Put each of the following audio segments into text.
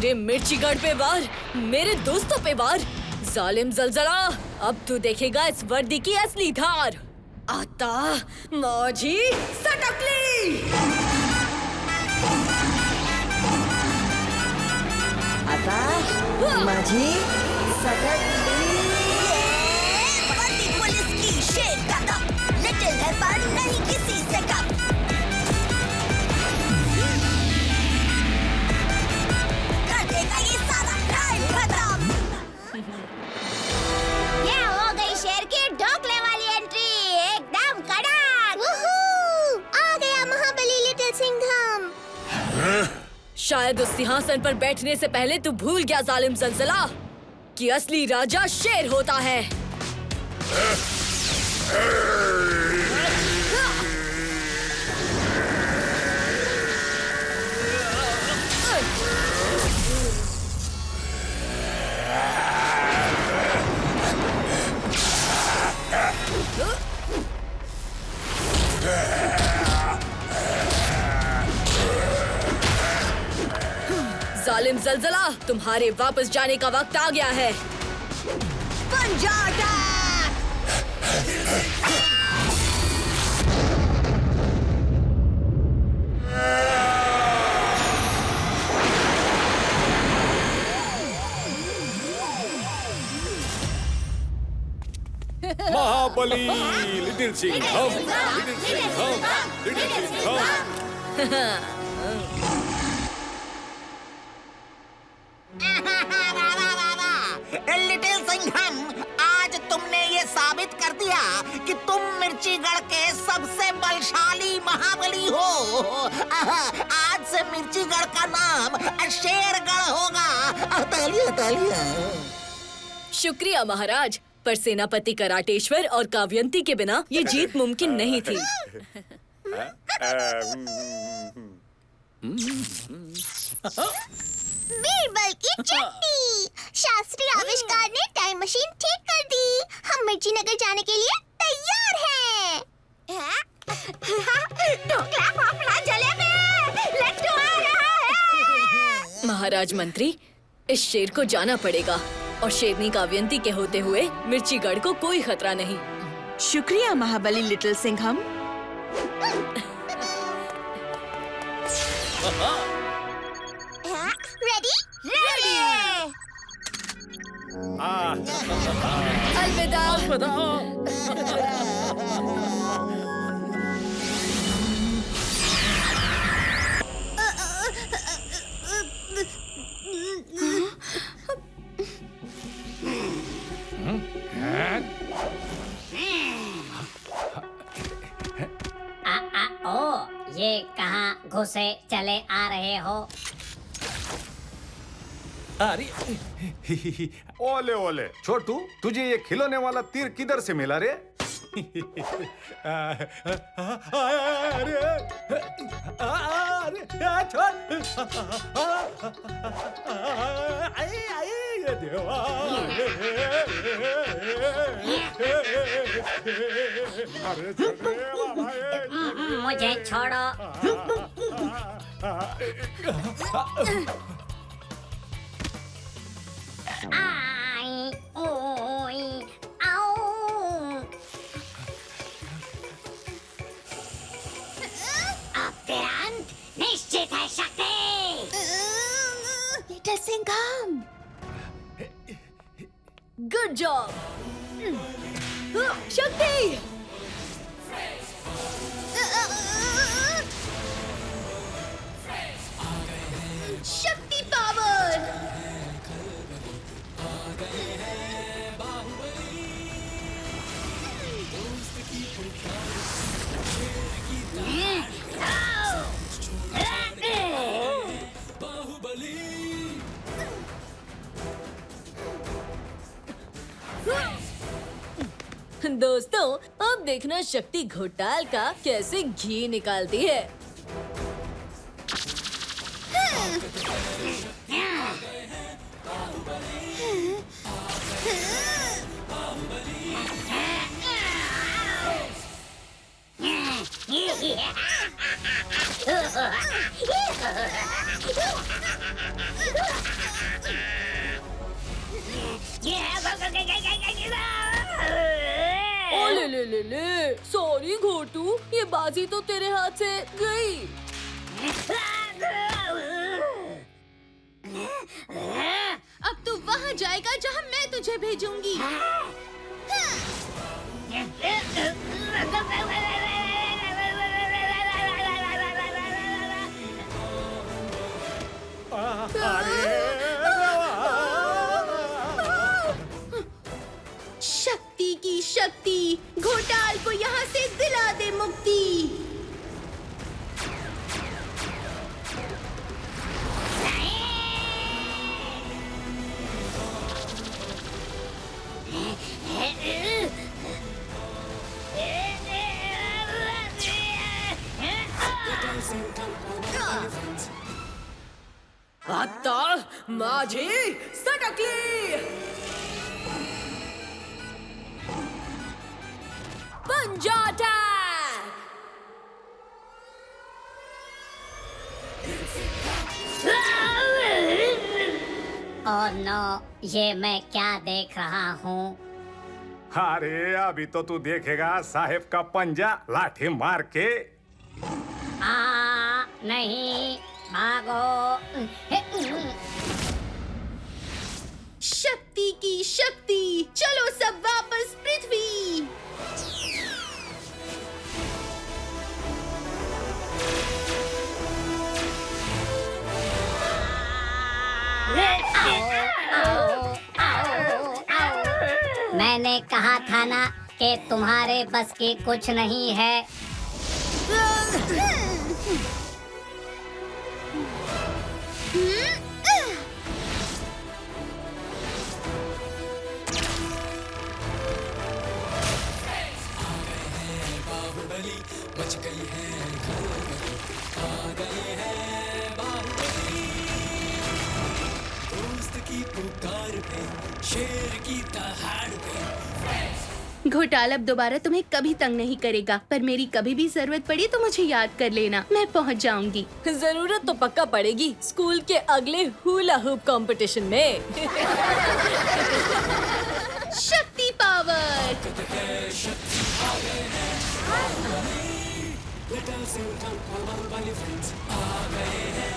मेरे मिर्चीगढ़ पे वार, मेरे दोस्तों पे वार। जालिम जलजला, अब तू देखेगा इस वर्दी की असली धार। आता माझी सटकली। आता माझी सटकली। वर्दी पुलिस की शेर का दम, लिटिल है पर नहीं किसी से कम। कर देगा ये सारा क्राइम खत्म। ये हो गई शेर की ढोकले वाली एंट्री, एकदम कड़क। आ गया महाबली लिटिल सिंघम। शायद उस सिंहासन पर बैठने से पहले तू भूल गया जालिम जलजला कि असली राजा शेर होता है। जालिम जलजला, तुम्हारे वापस जाने का वक्त आ गया है। पंजाटा। महाबली little Singham, little Singham, little Singham. Little Singham, आज तुमने ये साबित कर दिया कि तुम मिर्चीगढ़ के सबसे बलशाली महाबली हो। आज से मिर्चीगढ़ का नाम शेरगढ़ होगा। तालियां तालियां। शुक्रिया महाराज, पर सेनापति कराटेश्वर और काव्यंती के बिना ये जीत मुमकिन नहीं थी। बीरबल की चटनी। शास्त्री आविष्कार ने टाइम मशीन ठीक कर दी। हम मिर्ची नगर जाने के लिए तैयार हैं। ढोकला, फाफड़ा, जलेबी, लड्डू आ रहा है। महाराज मंत्री, इस शेर को जाना पड़ेगा और शेरनी काव्यंती के होते हुए मिर्चीगढ़ को कोई खतरा नहीं। शुक्रिया महाबली लिटिल सिंघम। रेडी? रेडी। अलविदा। ओ, ये कहाँ घुसे चले आ रहे हो? अरे ओले ओले छोटू, तुझे ये खिलौने वाला तीर किधर से मिला रे? मुझे छोड़ो। आई ओई आओ। अब तेरा अंत निश्चित है शक्ति। लिटिल सिंघम, गुड जॉब शक्ति। शक्ति पावर। दोस्तों, अब देखना शक्ति घोटाल का कैसे घी निकालती है। ओ ले सॉरी घोटू, ये बाजी तो तेरे हाथ से गई। अब तू वहाँ जाएगा जहाँ मैं तुझे भेजूंगी। शक्ति की शक्ति, घोटाल को यहाँ से दिला दे मुक्ति। आता माझी सटकली। पंजा अटैक। ओह नो, ये मैं क्या देख रहा हूँ? अरे अभी तो तू देखेगा साहेब का पंजा लाठी मार के। नहीं, भागो। शक्ति की शक्ति, चलो सब वापस पृथ्वी। मैंने कहा था ना कि तुम्हारे बस की कुछ नहीं है। घोटाल अब दोबारा तुम्हें कभी तंग नहीं करेगा, पर मेरी कभी भी जरूरत पड़ी तो मुझे याद कर लेना, मैं पहुंच जाऊंगी। जरूरत तो पक्का पड़ेगी स्कूल के अगले हुला हुप कंपटीशन में। शक्ति पावर।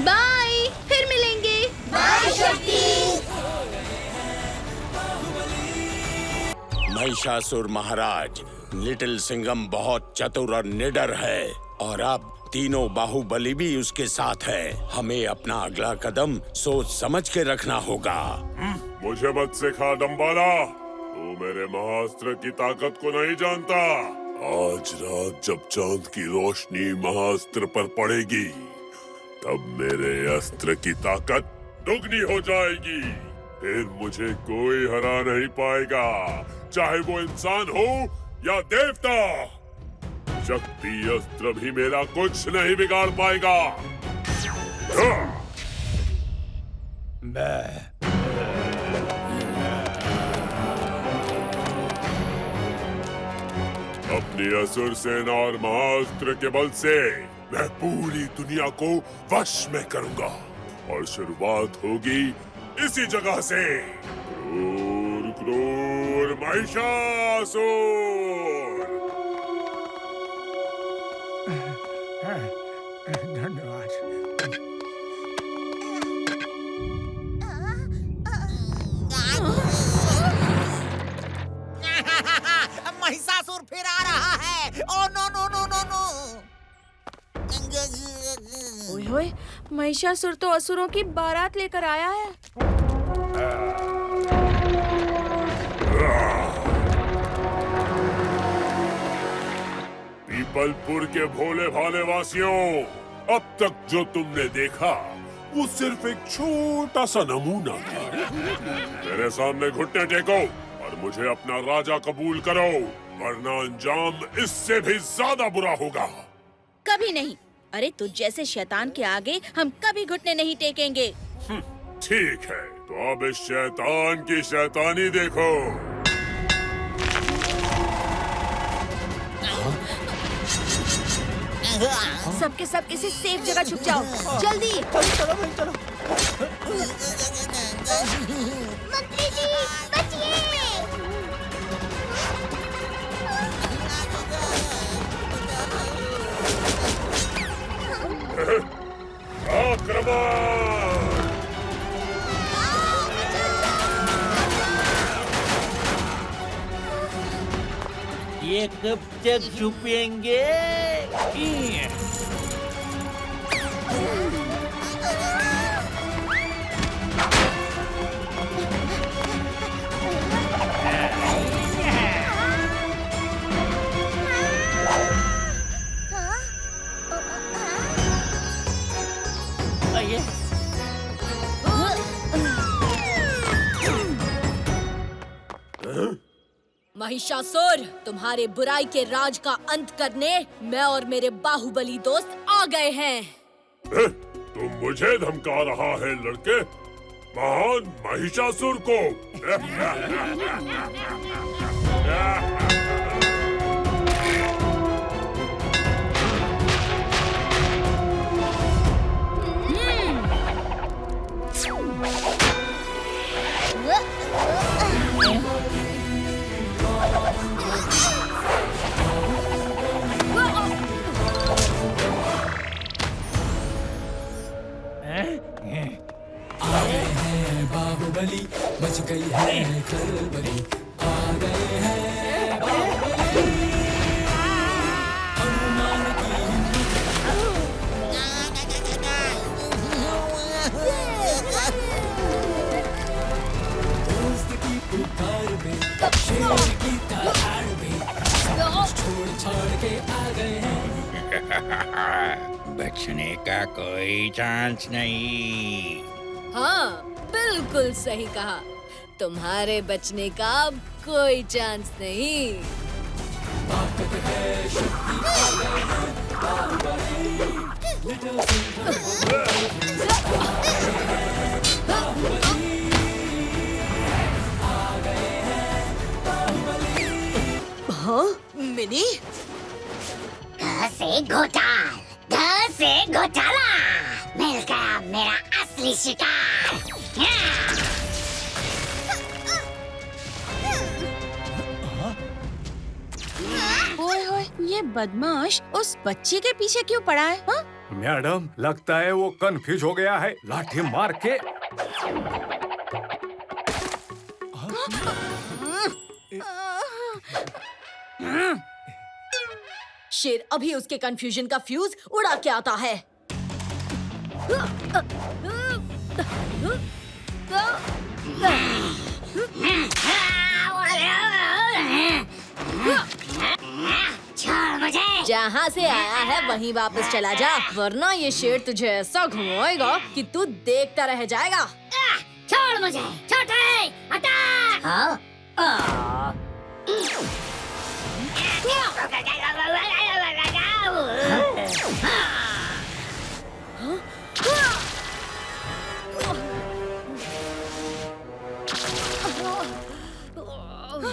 बाय, फिर मिलेंगे। बाय शक्ति। महिषासुर महाराज, लिटिल सिंघम बहुत चतुर और निडर है और अब तीनों बाहुबली भी उसके साथ है। हमें अपना अगला कदम सोच समझ के रखना होगा। मुझे मत सिखा डम्बाला, तू मेरे महाअस्त्र की ताकत को नहीं जानता। आज रात जब चांद की रोशनी महाअस्त्र पर पड़ेगी, तब मेरे अस्त्र की ताकत दुगनी हो जाएगी। फिर मुझे कोई हरा नहीं पाएगा, चाहे वो इंसान हो या देवता। शक्ति अस्त्र भी मेरा कुछ नहीं बिगाड़ पाएगा। अपनी असुर सेना और महाअस्त्र के बल से मैं पूरी दुनिया को वश में करूंगा और शुरुआत होगी इसी जगह से। क्रूर क्रूर महिषासुर। धन्यवाद। महिषासुर फिर आ रहा है। Oh no no no no no. ओए होए, महिषासुर तो असुरों की बारात लेकर आया है। पीपलपुर के भोले भाले वासियों, अब तक जो तुमने देखा वो सिर्फ एक छोटा सा नमूना था। मेरे सामने घुटने टेको और मुझे अपना राजा कबूल करो, वरना अंजाम इससे भी ज्यादा बुरा होगा। कभी नहीं। अरे तुझ जैसे शैतान के आगे हम कभी घुटने नहीं टेकेंगे। ठीक है, तो अब इस शैतान की शैतानी देखो। सबके सब किसी सेफ जगह छुप जाओ, जल्दी। चलो भाई चलो। मंत्री जी बचिए। आक्रमण! ये कब तक छुपेंगे? महिषासुर, तुम्हारे बुराई के राज का अंत करने मैं और मेरे बाहुबली दोस्त आ गए हैं। तुम मुझे धमका रहा है लड़के? महान महिषासुर को? बाहुबली बच गई है खलबली, आ गए हैं बाहुबली, हनुमान की दोस्त की पुकार में, शेर की दहाड़ में, छोड़ छाड़ के आ गए हैं। बचने का कोई चांस नहीं। हाँ, बिल्कुल सही कहा। तुम्हारे बचने का अब कोई चांस नहीं। ताकत है, शक्ति आ गए हैं बाहुबली, लिटिल हाँ, मिनी? घर से घोटाला मिल गया मेरा असली शिकार। ओए होए, ये बदमाश उस बच्चे के पीछे क्यों पड़ा है? हाँ? मैडम, लगता है वो कंफ्यूज हो गया है। लाठी मार के शेर अभी उसके कंफ्यूजन का फ्यूज उड़ा के आता है। छोड़ मुझे। जहाँ से आया है वहीं वापस चला जा, वरना ये शेर तुझे ऐसा घुमाएगा कि तू देखता रह जाएगा। छोड़ मुझे, छोटे, अटैक!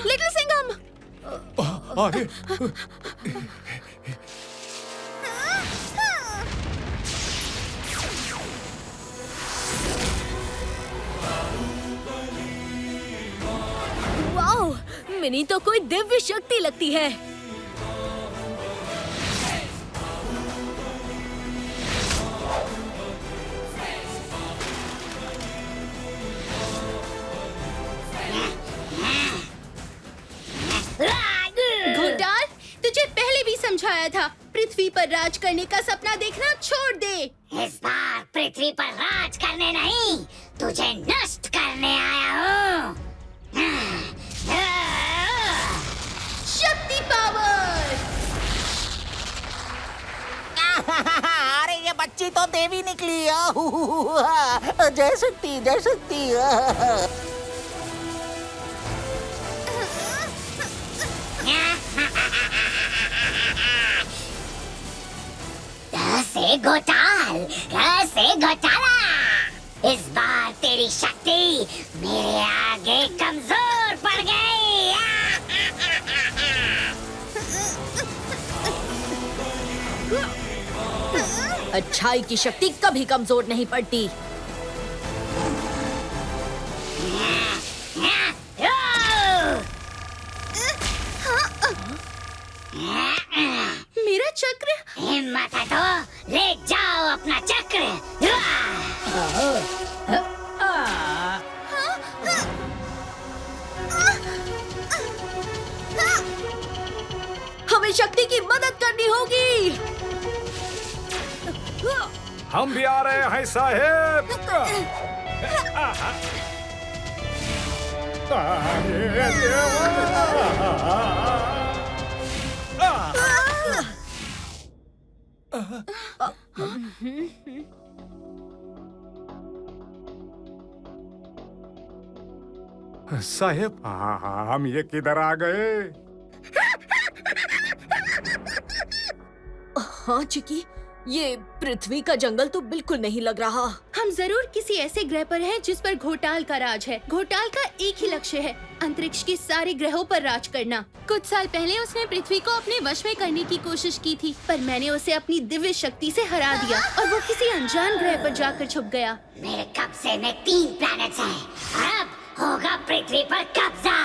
लिटिल सिंघम! अरे वाओ, मिनी तो कोई दिव्य शक्ति लगती है। घोटाल, तुझे पहले भी समझाया था, पृथ्वी पर राज करने का सपना देखना छोड़ दे। इस बार पृथ्वी पर राज करने नहीं, तुझे नष्ट करने आया हूँ। शक्ति पावर! अरे ये बच्ची तो देवी निकली। जय शक्ति, जय शक्ति। कैसे घोटाला, इस बार तेरी शक्ति मेरे आगे कमजोर पड़ गई। अच्छाई की शक्ति कभी कमजोर नहीं पड़ती। हिम्मत है तो ले जाओ अपना चक्र। हमें शक्ति की मदद करनी होगी। हम भी आ रहे हैं साहेब। अरे देवा। साहेब, हम ये किधर आ गए? हाँ चिकी, ये पृथ्वी का जंगल तो बिल्कुल नहीं लग रहा। हम जरूर किसी ऐसे ग्रह पर हैं जिस पर घोटाल का राज है। घोटाल का एक ही लक्ष्य है, अंतरिक्ष के सारे ग्रहों पर राज करना। कुछ साल पहले उसने पृथ्वी को अपने वश में करने की कोशिश की थी, पर मैंने उसे अपनी दिव्य शक्ति से हरा दिया और वो किसी अनजान ग्रह पर जाकर छुप गया। मेरे कब्जे में 3 प्लैनेट्स हैं। अब होगा पृथ्वी पर कब्जा।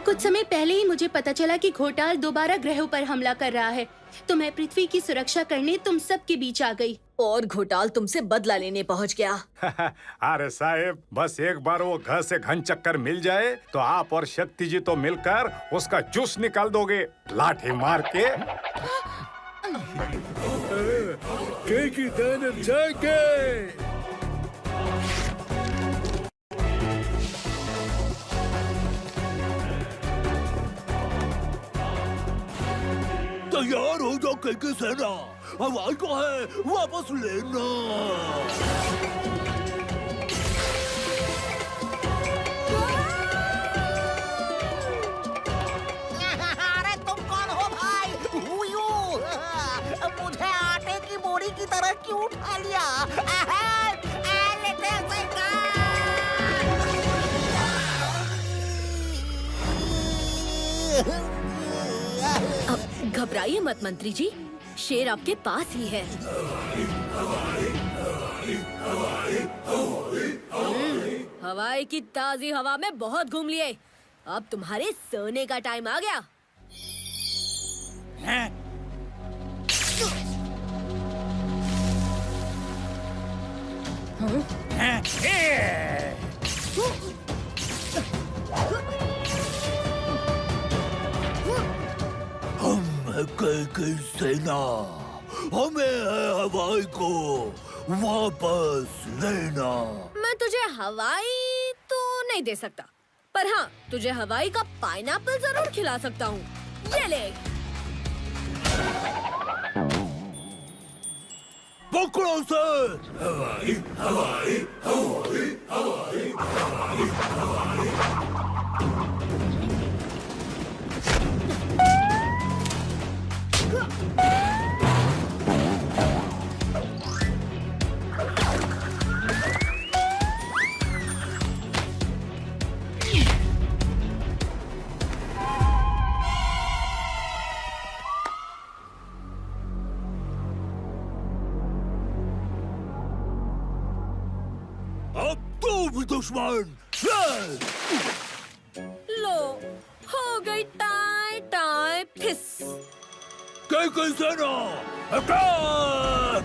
कुछ समय पहले ही मुझे पता चला कि घोटाल दोबारा ग्रहों पर हमला कर रहा है, तो मैं पृथ्वी की सुरक्षा करने तुम सब के बीच आ गई। और घोटाल तुमसे बदला लेने पहुंच गया। अरे साहेब, बस एक बार वो घर से घन चक्कर मिल जाए तो आप और शक्ति जी तो मिलकर उसका जूस निकाल दोगे लाठी मार के। तैयार हो जाओ केके सेना, हवाई को है वापस लेना। अरे तुम कौन हो भाई? हुयू, मुझे आटे की बोरी की तरह क्यों उठा लिया? अब घबराइए मत मंत्री जी, शेर आपके पास ही है। हवाई की ताजी हवा में बहुत घूम लिए, अब तुम्हारे सोने का टाइम आ गया। हम है केके सेना, हमें है हवाई को वापस लेना। मैं तुझे हवाई तो नहीं दे सकता, पर हाँ तुझे हवाई का पाइनएप्पल जरूर खिला सकता हूँ। ये ले। पकड़ो से। हवाई हवाई हवाई हवाई हवाई हवाई। अब तू भी दुश्मन। लो, हो गई टाई टाई फिस। केके सेना, अटैक!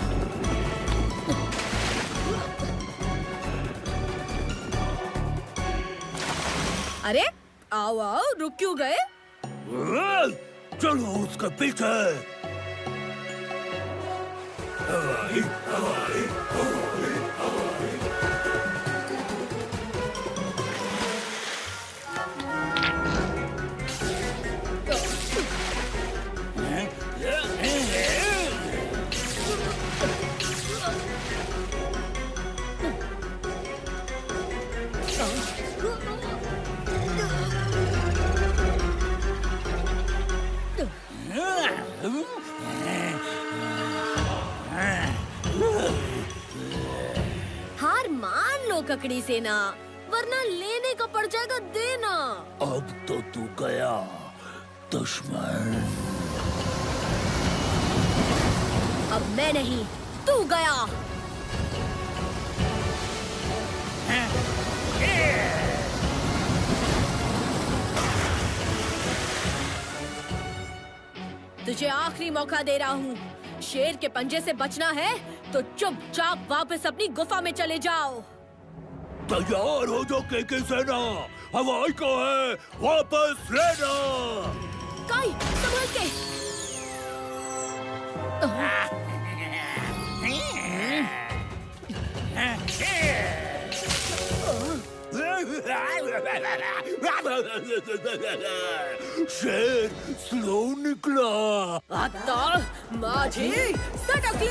अरे आओ आओ, रुक क्यों गए? चलो उसके पीछे। हवाई हवाई हवाई हवाई। हार मान लो ककड़ी सेना, वरना लेने का पड़ जाएगा देना। अब तो तू गया दुश्मन। अब मैं नहीं, तू गया। तुझे आखिरी मौका दे रहा हूँ। शेर के पंजे से बचना है तो चुपचाप वापस अपनी गुफा में चले जाओ। तैयार हो जाओ केके सेना, हवाई को है वापस लेना। काई, संभल के। शेर स्लो निकला। आता माझी सटकली।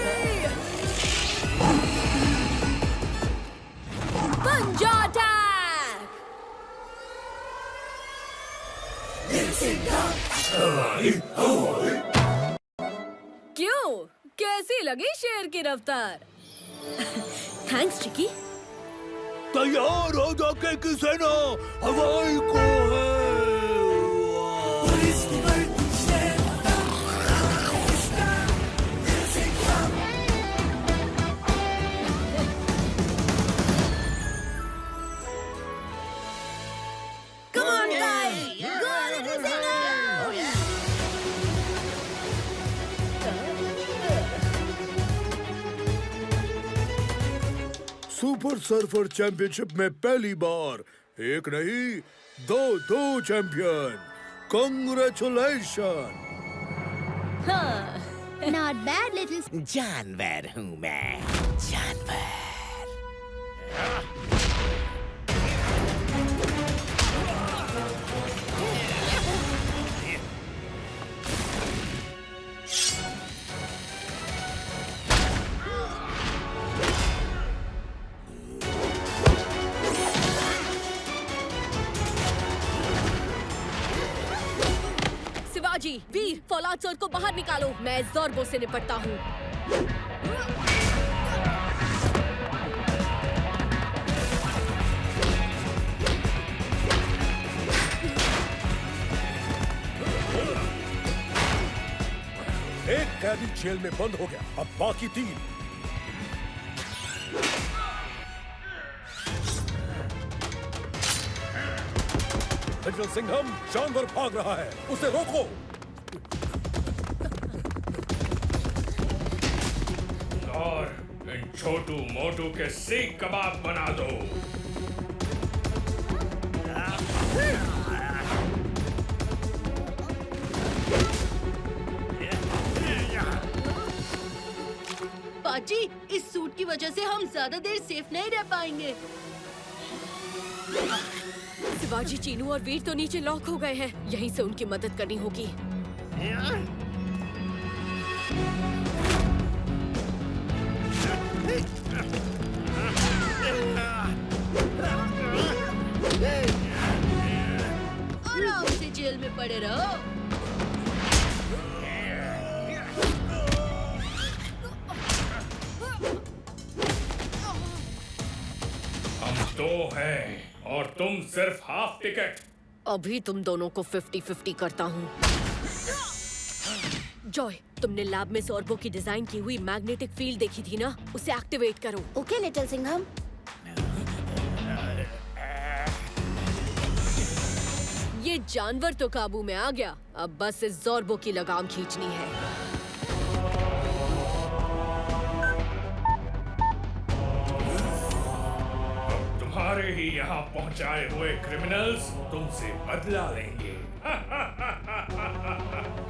पंजा अटैक। क्यों, कैसी लगी शेर की रफ्तार? थैंक्स चिकी। तैयार हो जाओ केके सेना, हवाई को है। सुपर सर्फर चैंपियनशिप में पहली बार एक नहीं दो champion. Congratulation. Not bad little. जानवर हूँ मैं, जानवर। शिवाजी, वीर, फौलाद सोर को बाहर निकालो। मैं ज़ोरबो से निपटता हूँ। एक कैदी जेल में बंद हो गया, अब बाकी 3। लिटिल सिंघम, जानवर भाग रहा है, उसे रोको। और इन छोटू मोटू के सीख कबाब बना दो। पाजी, इस सूट की वजह से हम ज्यादा देर सेफ नहीं रह पाएंगे। शिवाजी, चीनू और वीर तो नीचे लॉक हो गए हैं। यहीं से उनकी मदद करनी होगी। आराम से जेल में पड़े रहो। हम 2 हैं और तुम सिर्फ हाफ टिकट। अभी तुम दोनों को 50-50 करता हूँ। जॉय, तुमने लैब में ज़ोरबो की डिजाइन की हुई मैग्नेटिक फील्ड देखी थी ना? उसे एक्टिवेट करो। Okay little Singham. ये जानवर तो काबू में आ गया, अब बस इस ज़ोरबो की लगाम खींचनी है। तुम्हारे ही यहाँ पहुँचाए हुए क्रिमिनल्स तुमसे बदला लेंगे।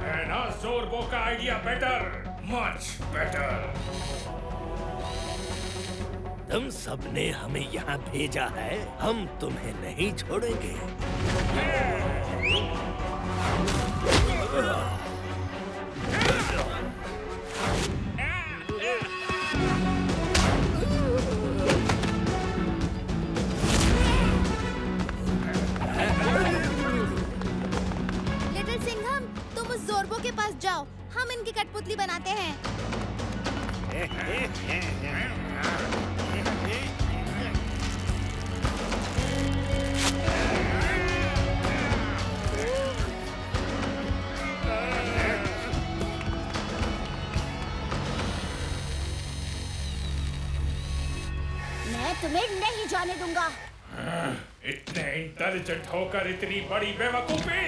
है ना ज़ोरबो का आइडिया बेटर, मच बेटर। तुम सबने हमें यहाँ भेजा है, हम तुम्हें नहीं छोड़ेंगे। लिटिल सिंघम, तुम उस ज़ोरबो के पास जाओ, हम इनकी कठपुतली बनाते हैं। मैं तुम्हें नहीं जाने दूंगा। इतने इंटेलिजेंट होकर इतनी बड़ी बेवकूफी।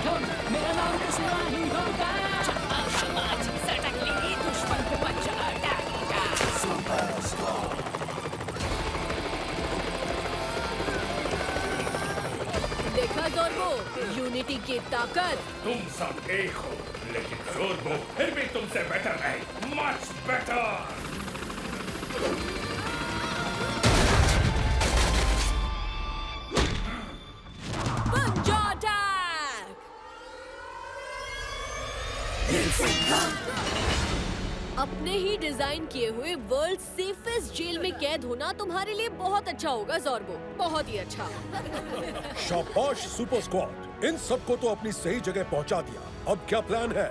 सिंघम, मेरा नाम तो सुना ही होगा। दुश्मन पे पंजा डालेगा। देखा ज़ोर्बो, यूनिटी की ताकत। तुम सब एक हो, लेकिन ज़ोर्बो फिर भी तुमसे बेटर है, मच बेटर। पंजा अटैक। अपने ही डिजाइन किए हुए वर्ल्ड सेफेस्ट जेल में कैद होना तुम्हारे लिए बहुत अच्छा होगा ज़ोर्बो, बहुत ही अच्छा। शाबाश सुपर स्क्वाड, इन सबको तो अपनी सही जगह पहुंचा दिया। अब क्या प्लान है?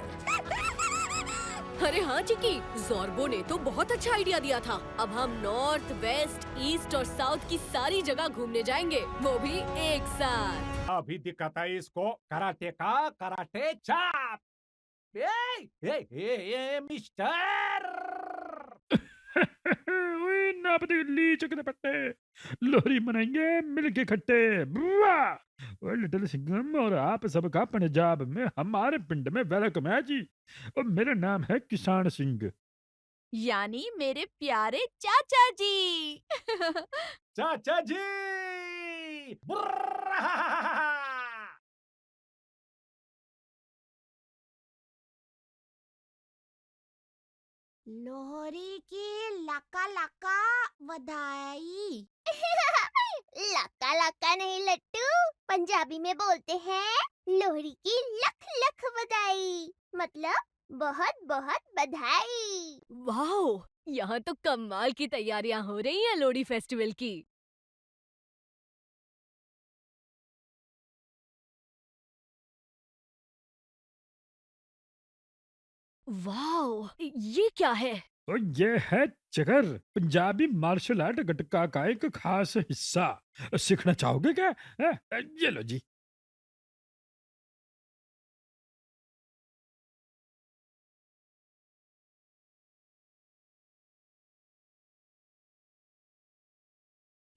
अरे हाँ चिकी, ज़ोर्बो ने तो बहुत अच्छा आइडिया दिया था। अब हम नॉर्थ, वेस्ट, ईस्ट और साउथ की सारी जगह घूमने जाएंगे, वो भी एक साथ। अभी दिखाता है इसको कराटे का कराटे चाप। मिस्टर ओए ना पतली चकने पट्टे, लोहरी मनाएंगे मिलके खट्टे। बुआ ओए लिटिल सिंघम और आप सबका पंजाब में हमारे पिंड में वेलकम है जी। और मेरा नाम है किसान सिंह। यानी मेरे प्यारे चाचा जी। चाचा जी। लोहरी की लका लका बधाई। लका लका नहीं लट्टू, पंजाबी में बोलते हैं लोहरी की लख लख बधाई, मतलब बहुत बहुत बधाई। वाह, यहाँ तो कमाल की तैयारियां हो रही हैं लोहड़ी फेस्टिवल की। वाह, ये क्या है? और ये है चकर, पंजाबी मार्शल आर्ट गटका का एक खास हिस्सा। सीखना चाहोगे क्या? ये लो जी।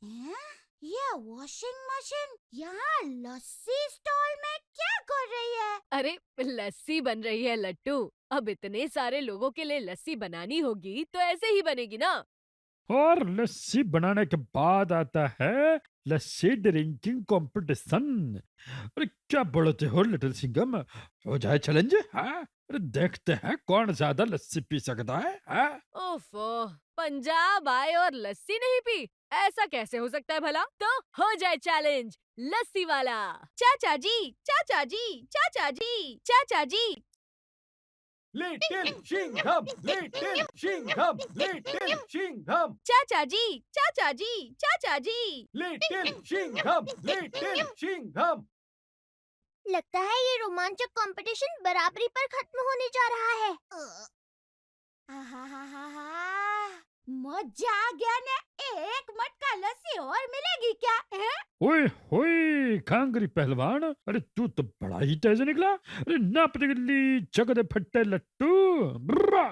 हैं? ये वॉशिंग मशीन यहाँ लस्सी स्टॉल में क्या कर रही है? अरे लस्सी बन रही है लट्टू। अब इतने सारे लोगों के लिए लस्सी बनानी होगी तो ऐसे ही बनेगी ना। और लस्सी बनाने के बाद आता है लस्सी ड्रिंकिंग कंपटीशन। अरे क्या बोलते हो लिटिल सिंघम, हो जाए चैलेंज? हाँ, अरे देखते हैं कौन ज्यादा लस्सी पी सकता है। हाँ? ओफो, पंजाब आए और लस्सी नहीं पी, ऐसा कैसे हो सकता है भला? तो हो जाए चैलेंज लस्सी वाला। चाचा जी, चाचा जी, चाचा जी, चाचा जी। Little Singham, little Singham, little Singham, चाचा जी, चाचा जी, चाचा जी। Little Singham, little Singham. लगता है ये रोमांचक कंपटीशन बराबरी पर खत्म होने जा रहा है। मजा आ गया ने, एक मटका लस्सी और मिलेगी क्या? है? ओए होए कांगरी पहलवान, अरे तू तो बड़ा ही तेज निकला। अरे ना पतली चकदे फट्टे लट्टू। ब्रा।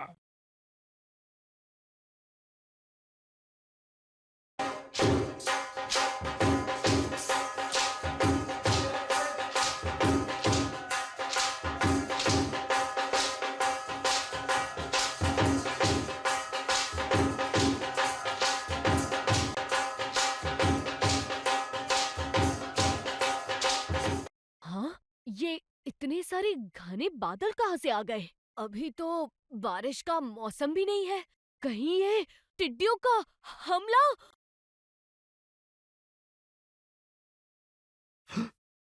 हाँ, ये इतने सारे घने बादल कहाँ से आ गए? अभी तो बारिश का मौसम भी नहीं है। कहीं ये टिड्डियों का हमला?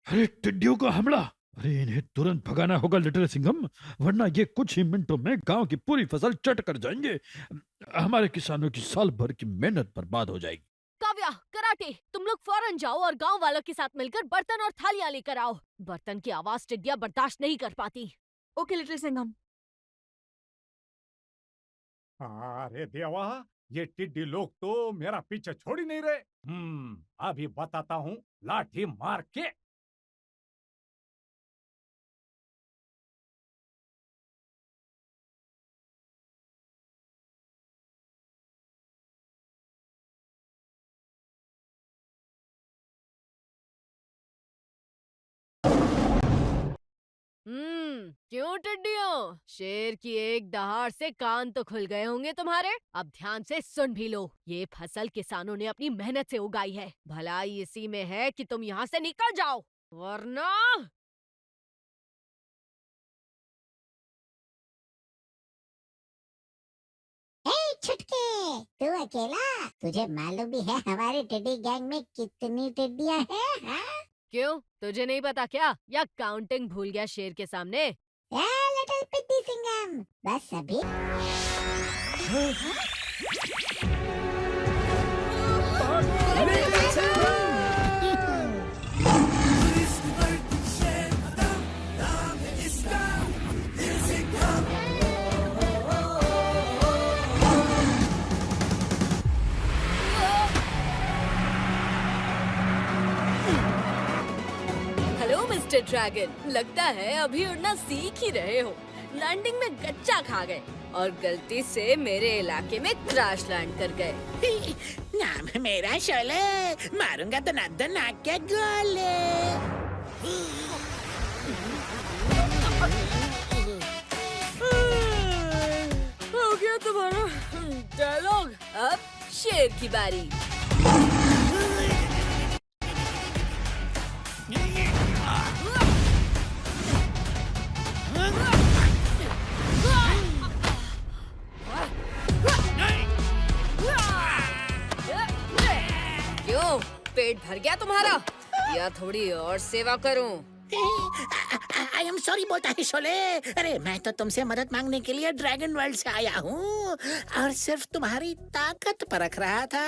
अरे टिड्डियों का हमला! अरे इन्हें तुरंत भगाना होगा लिटिल सिंघम, वरना ये कुछ ही मिनटों में गांव की पूरी फसल चट कर जाएंगे। हमारे किसानों की साल भर की मेहनत बर्बाद हो जाएगी। काव्या, कराटे, तुम लोग फौरन जाओ और गांव वालों के साथ मिलकर बर्तन और थालियां लेकर आओ। बर्तन की आवाज टिड्डियां बर्दाश्त नहीं कर पाती। Okay little Singham. अरे देवा, ये टिड्डी लोग तो मेरा पीछे छोड़ ही नहीं रहे। अभी बताता हूँ लाठी मार के। क्यों टिड्डियों? शेर की एक दहाड़ से कान तो खुल गए होंगे तुम्हारे। अब ध्यान से सुन भी लो। ये फसल किसानों ने अपनी मेहनत से उगाई है। भलाई इसी में है कि तुम यहाँ से निकल जाओ, वरना छुटके, तू अकेला? तुझे मालूम भी है हमारे टिड्डी गैंग में कितनी टिड्डियां हैं? हाँ? क्यों, तुझे नहीं पता क्या? या काउंटिंग भूल गया शेर के सामने? लिटिल पिट्टी सिंघम, बस अभी हेलो मिस्टर ड्रैगन, लगता है अभी उड़ना सीख ही रहे हो। लैंडिंग में गच्चा खा गए और गलती से मेरे इलाके में क्रैश लैंड कर गए। नाम है मेरा शोले, मारूंगा तो नाक के गोले। हो गया तुम्हारा डायलॉग, अब शेर की बारी। क्यों, पेट भर गया तुम्हारा या थोड़ी और सेवा करूं? आई एम सॉरी बोलता है शोले। अरे मैं तो तुमसे मदद मांगने के लिए ड्रैगन वर्ल्ड से आया हूँ और सिर्फ तुम्हारी ताकत परख रहा था।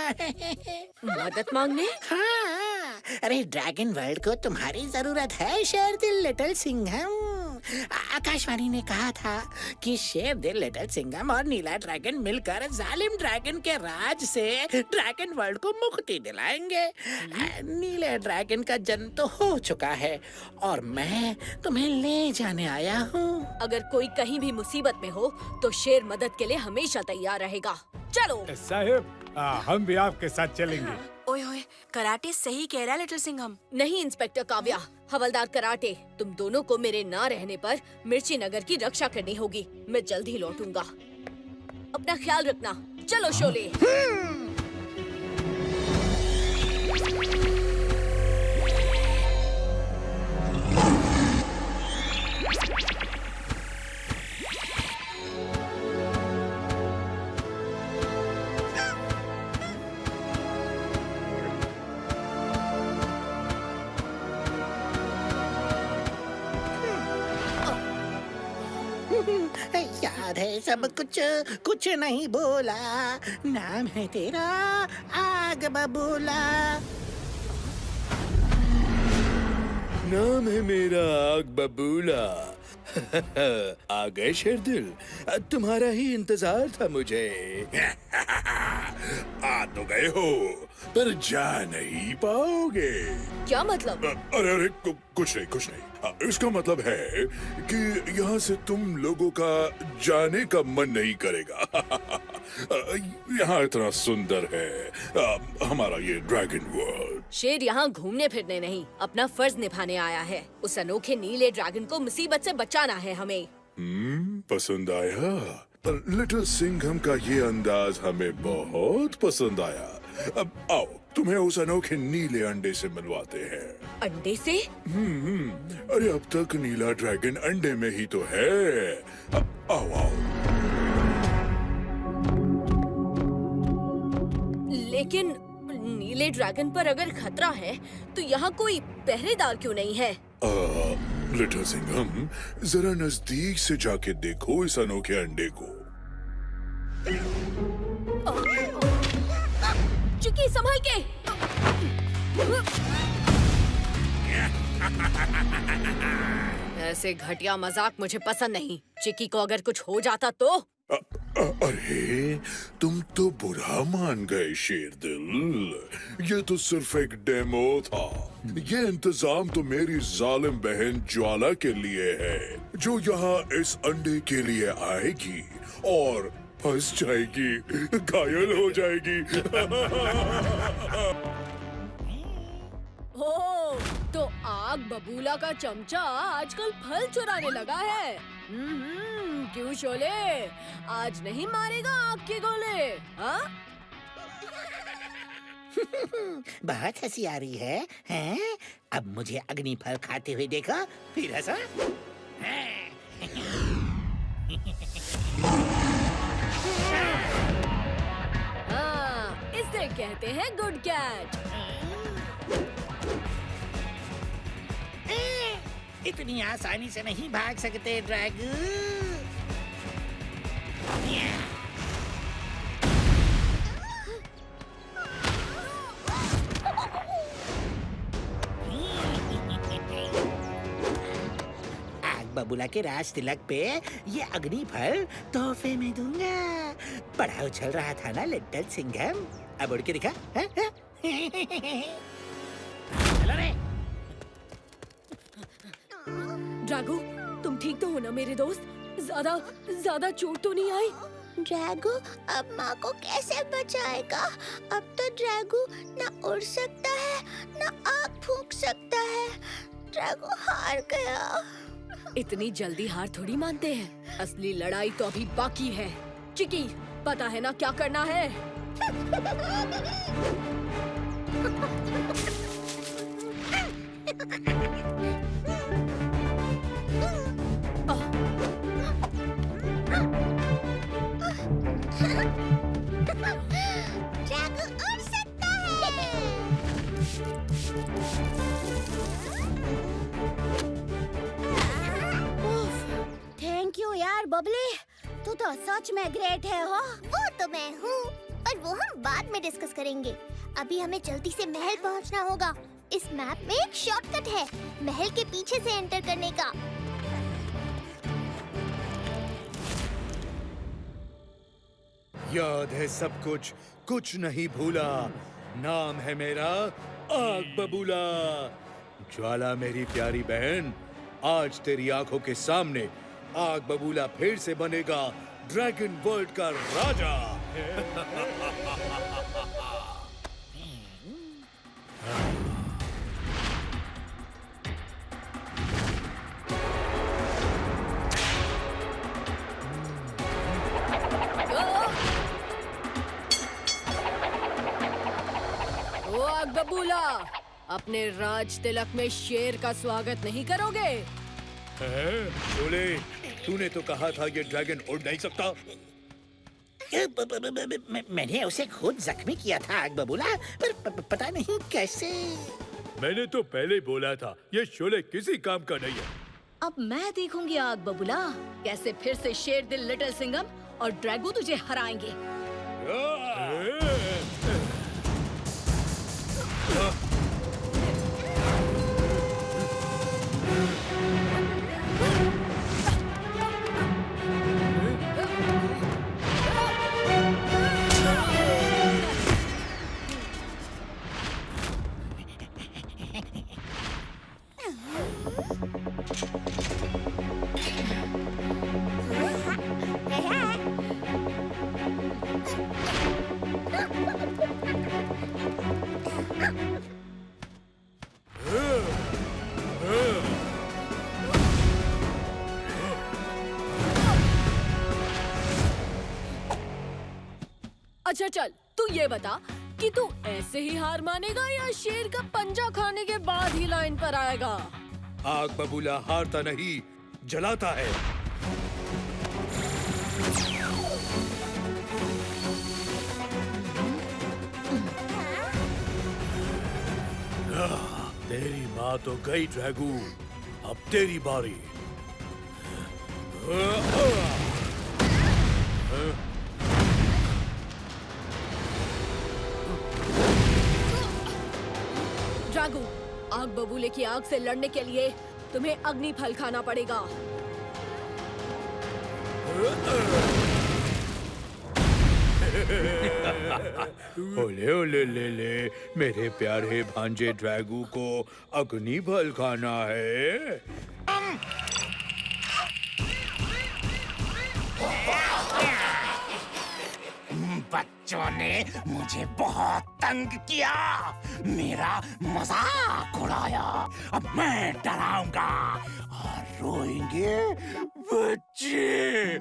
मदद मांगने? हाँ, अरे ड्रैगन वर्ल्ड को तुम्हारी जरूरत है शेर दिल लिटिल सिंघम। आकाशवाणी ने कहा था कि शेर दिल लिटिल सिंघम और नीला ड्रैगन मिलकर जालिम ड्रैगन के राज से ड्रैगन वर्ल्ड को मुक्ति दिलाएंगे। नीले ड्रैगन का जन्म तो हो चुका है और मैं तुम्हें ले जाने आया हूँ। अगर कोई कहीं भी मुसीबत में हो तो शेर मदद के लिए हमेशा तैयार रहेगा। चलो साहिब, हम भी आपके साथ चलेंगे। ओए ओए, कराटे सही कह रहा है लिटिल सिंघम। नहीं इंस्पेक्टर काव्या, हवलदार कराटे, तुम दोनों को मेरे ना रहने पर मिर्ची नगर की रक्षा करनी होगी। मैं जल्द ही लौटूंगा, अपना ख्याल रखना। चलो शोले। याद है सब कुछ, कुछ नहीं बोला। नाम है तेरा आग बबूला। नाम है मेरा आग बबूला। आ गए शेरदिल, तुम्हारा ही इंतजार था मुझे। आ तो गए हो पर जा नहीं पाओगे। क्या मतलब? अरे अरे कुछ नहीं। इसका मतलब है कि यहाँ से तुम लोगों का जाने का मन नहीं करेगा। यहाँ इतना सुंदर है हमारा ये ड्रैगन वर्ल्ड। शेर यहाँ घूमने फिरने नहीं, अपना फर्ज निभाने आया है। उस अनोखे नीले ड्रैगन को मुसीबत से बचाना है हमें। पसंद आया? लिटिल सिंघम का ये अंदाज हमें बहुत पसंद आया। अब आओ, तुम्हें उस अनोखे नीले अंडे से मिलवाते हैं। अंडे से? अरे अब तक नीला ड्रैगन अंडे में ही तो है। अब आओ। लेकिन नीले ड्रैगन पर अगर खतरा है तो यहाँ कोई पहरेदार क्यों नहीं है? लिटिल सिंघम, जरा नजदीक से जाके देखो इस अनोखे अंडे को। चिक्की संभल के। ऐसे घटिया मजाक मुझे पसंद नहीं। चिक्की को अगर कुछ हो जाता तो? अरे तुम तो बुरा मान गए शेरदिल। ये तो सिर्फ एक डेमो था। ये इंतजाम तो मेरी जालिम बहन ज्वाला के लिए है, जो यहाँ इस अंडे के लिए आएगी और फंस जाएगी, घायल हो जाएगी। ओह, तो आग बबूला का चमचा आजकल फल चुराने लगा है। क्यों शोले, आज नहीं मारेगा आग के गोले? हाँ? बहुत हंसी आ रही है, हैं? अब मुझे अग्नि फल खाते हुए देखा, फिर हंसा। हाँ, इसे कहते हैं गुड कैच। इतनी आसानी से नहीं भाग सकते ड्रैगू। आग बबूला के राज तिलक पे ये अग्नि फल तोहफे में दूंगा। बड़ा उछल रहा था ना लिटिल सिंघम, अब उड़ के दिखा। चलो रे। ड्रैगू, तुम ठीक तो हो ना मेरे दोस्त? ज्यादा चोट तो नहीं आई? ड्रैगू अब माँ को कैसे बचाएगा? अब तो ड्रैगू ना उड़ सकता है ना आग फूंक सकता है। ड्रैगू हार गया। इतनी जल्दी हार थोड़ी मानते हैं, असली लड़ाई तो अभी बाकी है। चिकी, पता है ना क्या करना है? ड्रैगू उड़ सकता है। थैंक यू यार बबली, तू तो सच में ग्रेट है हो। वो तो मैं हूँ, पर वो हम बाद में डिस्कस करेंगे। अभी हमें जल्दी से महल पहुँचना होगा। इस मैप में एक शॉर्टकट है महल के पीछे से एंटर करने का। याद है सब कुछ, कुछ नहीं भूला। नाम है मेरा आग बबूला। ज्वाला मेरी प्यारी बहन, आज तेरी आंखों के सामने आग बबूला फिर से बनेगा ड्रैगन वर्ल्ड का राजा। ओ आग बबूला, अपने राज तिलक में शेर का स्वागत नहीं करोगे? बोले, तूने तो कहा था ये ड्रैगन उड़ नहीं सकता। मैंने उसे खुद जख्मी किया था आग बबूला, पर पता नहीं कैसे। मैंने तो पहले ही बोला था ये शोले किसी काम का नहीं है। अब मैं देखूंगी आग बबूला, कैसे फिर से शेर दिल लिटिल सिंघम और ड्रैगू तुझे हराएंगे। अच्छा चल, तू ये बता कि तू ऐसे ही हार मानेगा या शेर का पंजा खाने के बाद ही लाइन पर आएगा? आग बबूला हारता नहीं, जलाता है। तेरी माँ तो गई ड्रैगू, अब तेरी बारी। ड्रैगू, आग बबूले की आग से लड़ने के लिए तुम्हें अग्नि फल खाना पड़ेगा। ओले ओले ले, मेरे प्यारे भांजे ड्रैगू को अग्नि फल खाना है। बच्चों ने मुझे बहुत तंग किया, मेरा मजाक उड़ाया। अब मैं डराऊंगा और रोएंगे बच्चे।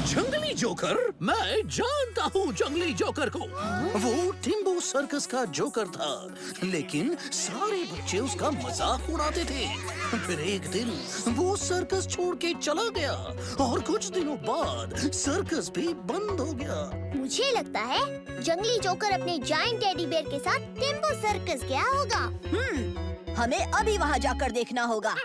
जंगली जोकर? मैं जानता हूँ जंगली जोकर को। वो टिम्बो सर्कस का जोकर था, लेकिन सारे बच्चे उसका मजाक उड़ाते थे। फिर एक दिन वो सर्कस छोड़ के चला गया और कुछ दिनों बाद सर्कस भी बंद हो गया। मुझे लगता है जंगली जोकर अपने जायंट टेडी बेयर के साथ टिम्बो सर्कस गया होगा। हमें अभी वहाँ जाकर देखना होगा।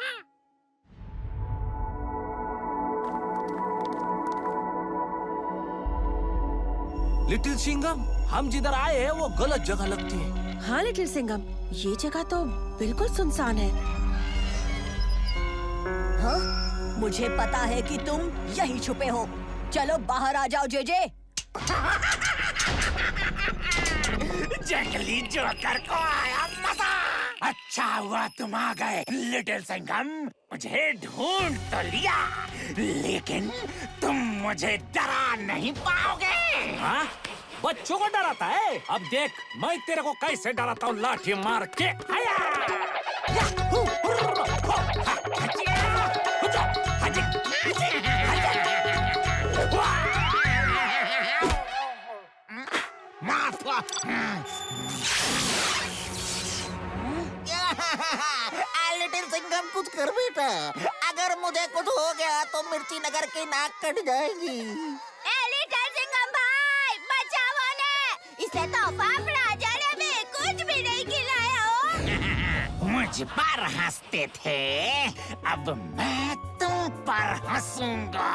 लिटिल सिंघम, हम जिधर आए हैं वो गलत जगह लगती है। हाँ लिटिल सिंघम, ये जगह तो बिल्कुल सुनसान है। हाँ? मुझे पता है कि तुम यहीं छुपे हो। चलो बाहर आ जाओ जेजे। जंगली जोकर को आया मजा। अच्छा हुआ तुम आ गए लिटिल सिंघम। मुझे ढूंढ तो लिया, लेकिन तुम मुझे डरा नहीं पाओगे। हाँ? बच्चों को डराता है? अब देख मैं तेरे को कैसे डराता हूँ, लाठी मार के। लिटिल सिंघम कुछ कर बेटा, अगर मुझे कुछ हो गया तो मिर्ची नगर की नाक कट जाएगी। लिटिल सिंघम भाई, बचाओ ने। इसे तो फाफड़ा जलेबी कुछ भी नहीं खिलाया हो। मुझ पर हंसते थे, अब मैं तुम पर हंसूंगा।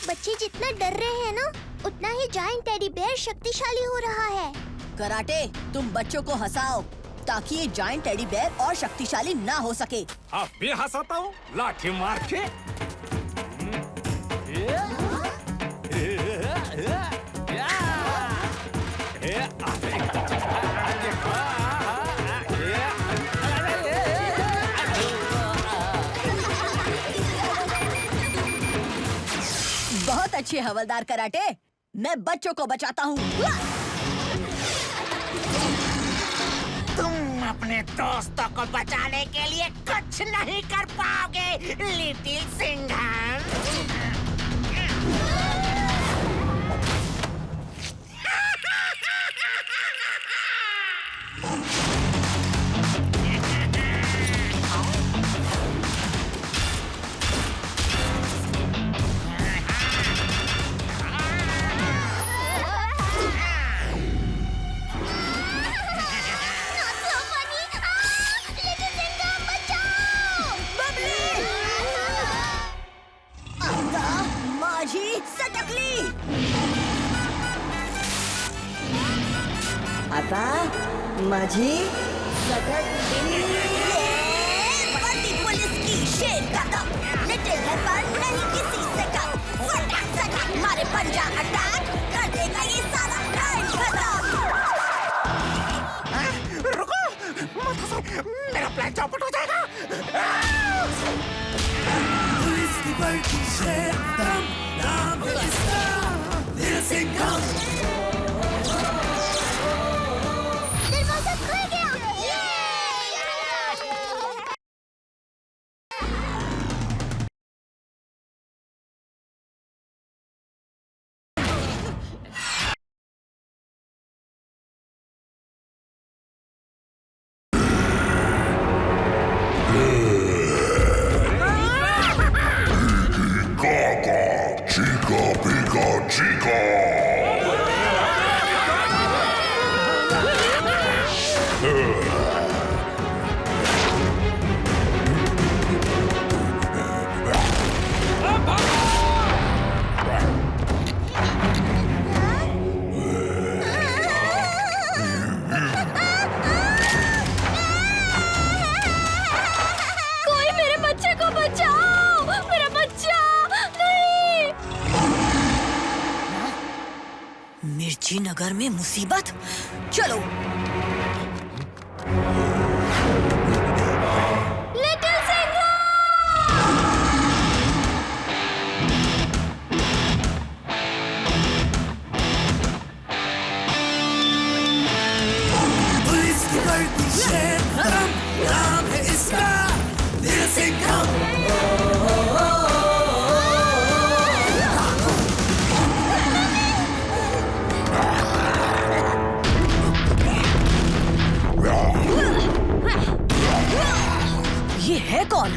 बच्चे जितना डर रहे हैं ना, उतना ही जायंट टेडी बेयर शक्तिशाली हो रहा है। कराटे, तुम बच्चों को हंसाओ ताकि ये जायंट टेडी बेयर और शक्तिशाली ना हो सके। अब भी हंसाता हूँ लाठी मार के। बहुत अच्छे हवलदार कराटे, मैं बच्चों को बचाता हूँ। तुम अपने दोस्तों को बचाने के लिए कुछ नहीं कर पाओगे लिटिल सिंघम। आता माझी सटक बड़ी पुलिस की शेर कदम, लिटिल है पर नहीं किसी से कम। फटाक फटाक मारे पंजा अटैक, कर देगा ये सारा टाइम खत्म। रुको मत हंसो, मेरा प्लान चौपट हो जाएगा। पुलिस की बड़ी शेर कदम, नाम है इसका little Singham. Chica, Pika, Chica! नगर में मुसीबत। चलो। लिटिल सिंघम! पुलिस की वर्दी शेर खत्म, नाम है इसका लिटिल सिंघम। ये है कौन?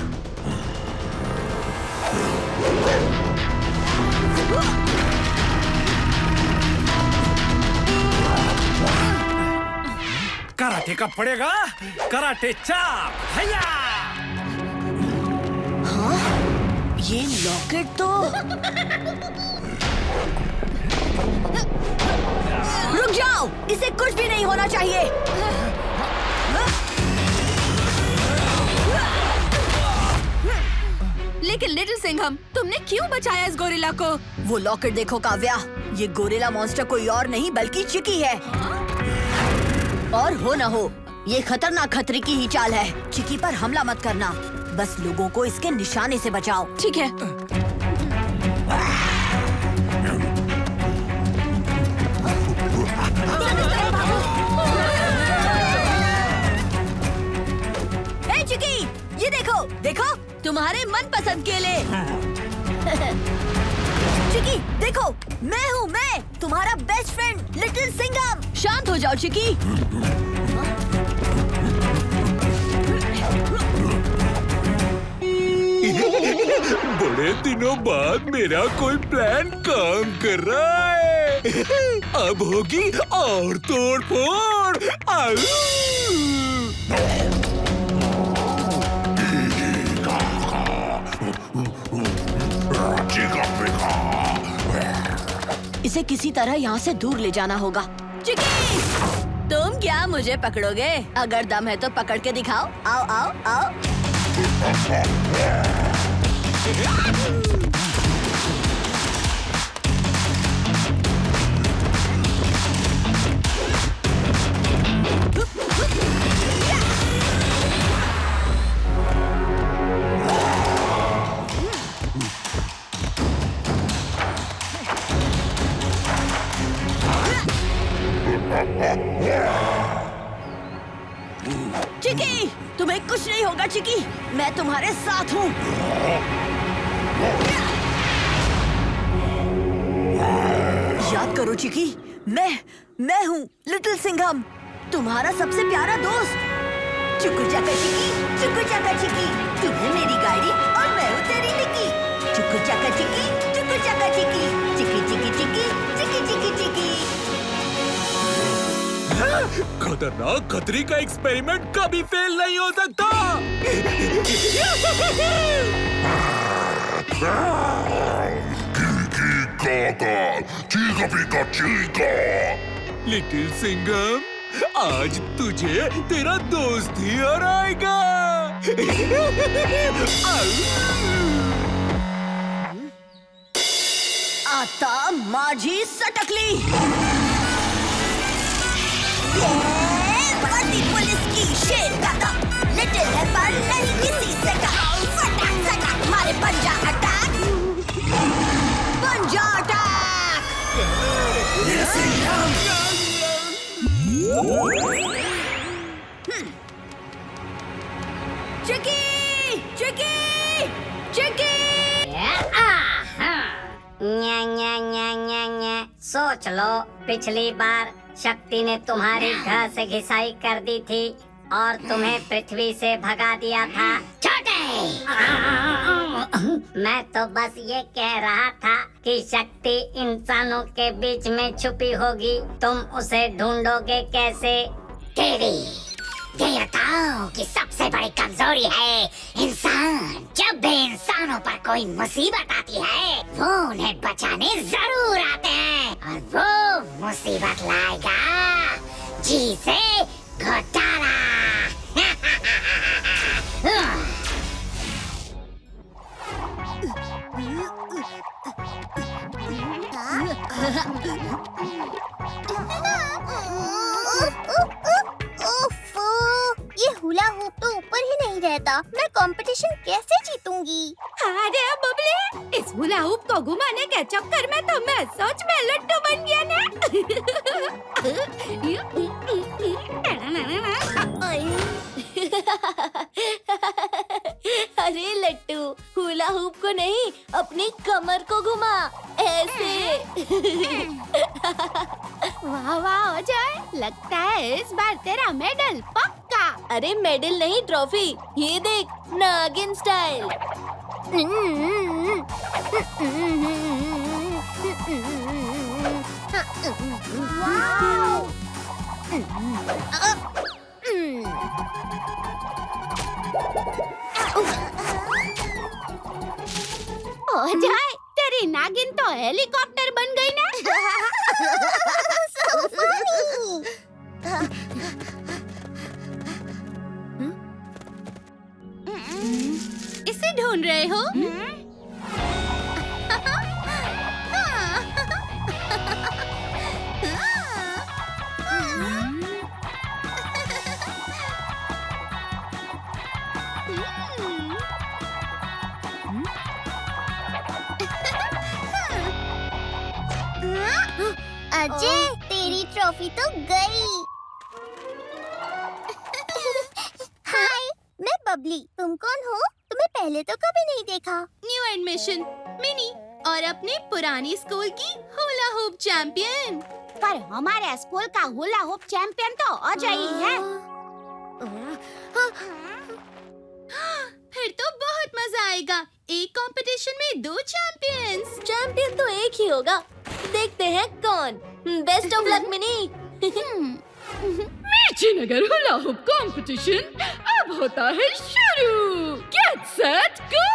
कराटे का पड़ेगा, कराटे चाप, हैया! हाँ? ये लॉकेट तो रुक जाओ, इसे कुछ भी नहीं होना चाहिए। लेकिन लिटिल सिंघम, तुमने क्यों बचाया इस गोरिल्ला को? वो लॉकेट देखो काव्या, ये गोरिल्ला मॉन्स्टर कोई और नहीं बल्कि चिकी है। और हो ना हो, ये खतरनाक खतरे की ही चाल है। चिकी पर हमला मत करना, बस लोगों को इसके निशाने से बचाओ। ठीक है। हे चिकी, ये देखो, देखो तुम्हारे मनपसंद केले। चिकी देखो, मैं तुम्हारा बेस्ट फ्रेंड लिटिल सिंघम। शांत हो जाओ चिकी। बड़े दिनों बाद मेरा कोई प्लान काम कर रहा है। अब होगी और तोड़ फोड़। इसे किसी तरह यहाँ से दूर ले जाना होगा। चिकी, तुम क्या मुझे पकड़ोगे? अगर दम है तो पकड़ के दिखाओ। आओ आओ आओ। चिकी, तुम्हें कुछ नहीं होगा चिकी, मैं तुम्हारे साथ हूँ। याद करो चिकी, मैं हूँ लिटिल सिंघम, तुम्हारा सबसे प्यारा दोस्त। चुकू चाका चिकी, चुकू चाका चिकी, तुम्हें मेरी गाड़ी और मैं हूँ तेरी निकी। चुकू चाका चिकी, चुकू चाका चिकी, चिकी चिकी चिकी, चिकी चिकी चिकी। खतरनाक खतरी का एक्सपेरिमेंट कभी फेल नहीं हो सकता। लिटिल सिंघम, आज तुझे तेरा दोस्त ही हराएगा। आता माझी सटकली। बड़ी पुलिस की शेर का दम, लिटिल है पर नहीं किसी से कम। फटाक फटाक मारे पंजा अटैक, पंजा अटैक। चिकी, चिकी, चिकी। न्या न्या न्या न्या न्या। सोच लो, पिछली बार शक्ति ने तुम्हारी घर से घिसाई कर दी थी और तुम्हें पृथ्वी से भगा दिया था। छोटे, मैं तो बस ये कह रहा था कि शक्ति इंसानों के बीच में छुपी होगी, तुम उसे ढूंढोगे कैसे? तेरी ये बताओ कि सबसे बड़ी कमजोरी है इंसान। जब भी इंसानों पर कोई मुसीबत आती है, वो उन्हें बचाने जरूर आते हैं और वो मुसीबत लाएगा जी से घोटाला। हुला हूप तो ऊपर ही नहीं रहता। मैं कंपटीशन कैसे जीतूंगी? अरे बबली, इस हुला हूप को घुमाने के चक्कर में तो मैं सच में लट्टू बन गया ना। अरे लट्टू, हुला हूप को नहीं, अपनी कमर को घुमा, ऐसे। वाह वाह अजय, लगता है इस बार तेरा मेडल पक्का। अरे मेडल नहीं, ट्रॉफी। ये देख, नागिन स्टाइल। अजय, तेरी नागिन तो हेलीकॉप्टर बन गई ना। So funny. इसे ढूंढ रहे हो? अजय, तेरी ट्रॉफी तो गई। हाय, मैं बबली। तुम कौन हो? तुम्हें पहले तो कभी नहीं देखा। न्यू एडमिशन मिनी और अपनी पुरानी स्कूल की हुला हूप चैंपियन। पर हमारे स्कूल का हुला हूप चैंपियन तो अजय ही है। फिर तो बहुत मजा आएगा। एक कंपटीशन में 2 चैंपियंस। चैंपियन तो एक ही होगा। देखते हैं कौन। Best of luck mini. मिर्ची नगर हुला हूप कंपटीशन अब होता है शुरू। Get set go.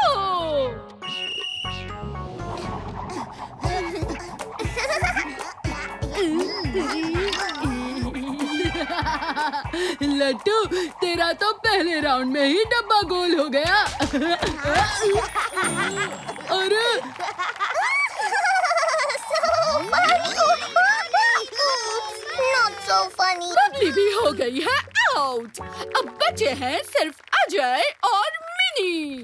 लट्टू, तेरा तो पहले राउंड में ही डब्बा गोल हो गया। अरे Not so funny. बबली भी हो गई है आउट। अब बचे हैं सिर्फ अजय और मिनी।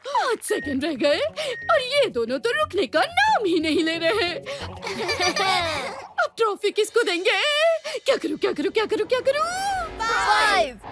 पाँच सेकंड रह गए और ये दोनों तो रुकने का नाम ही नहीं ले रहे। अब ट्रॉफी किसको देंगे? क्या करूं क्या करूं क्या करूं क्या करूं? 5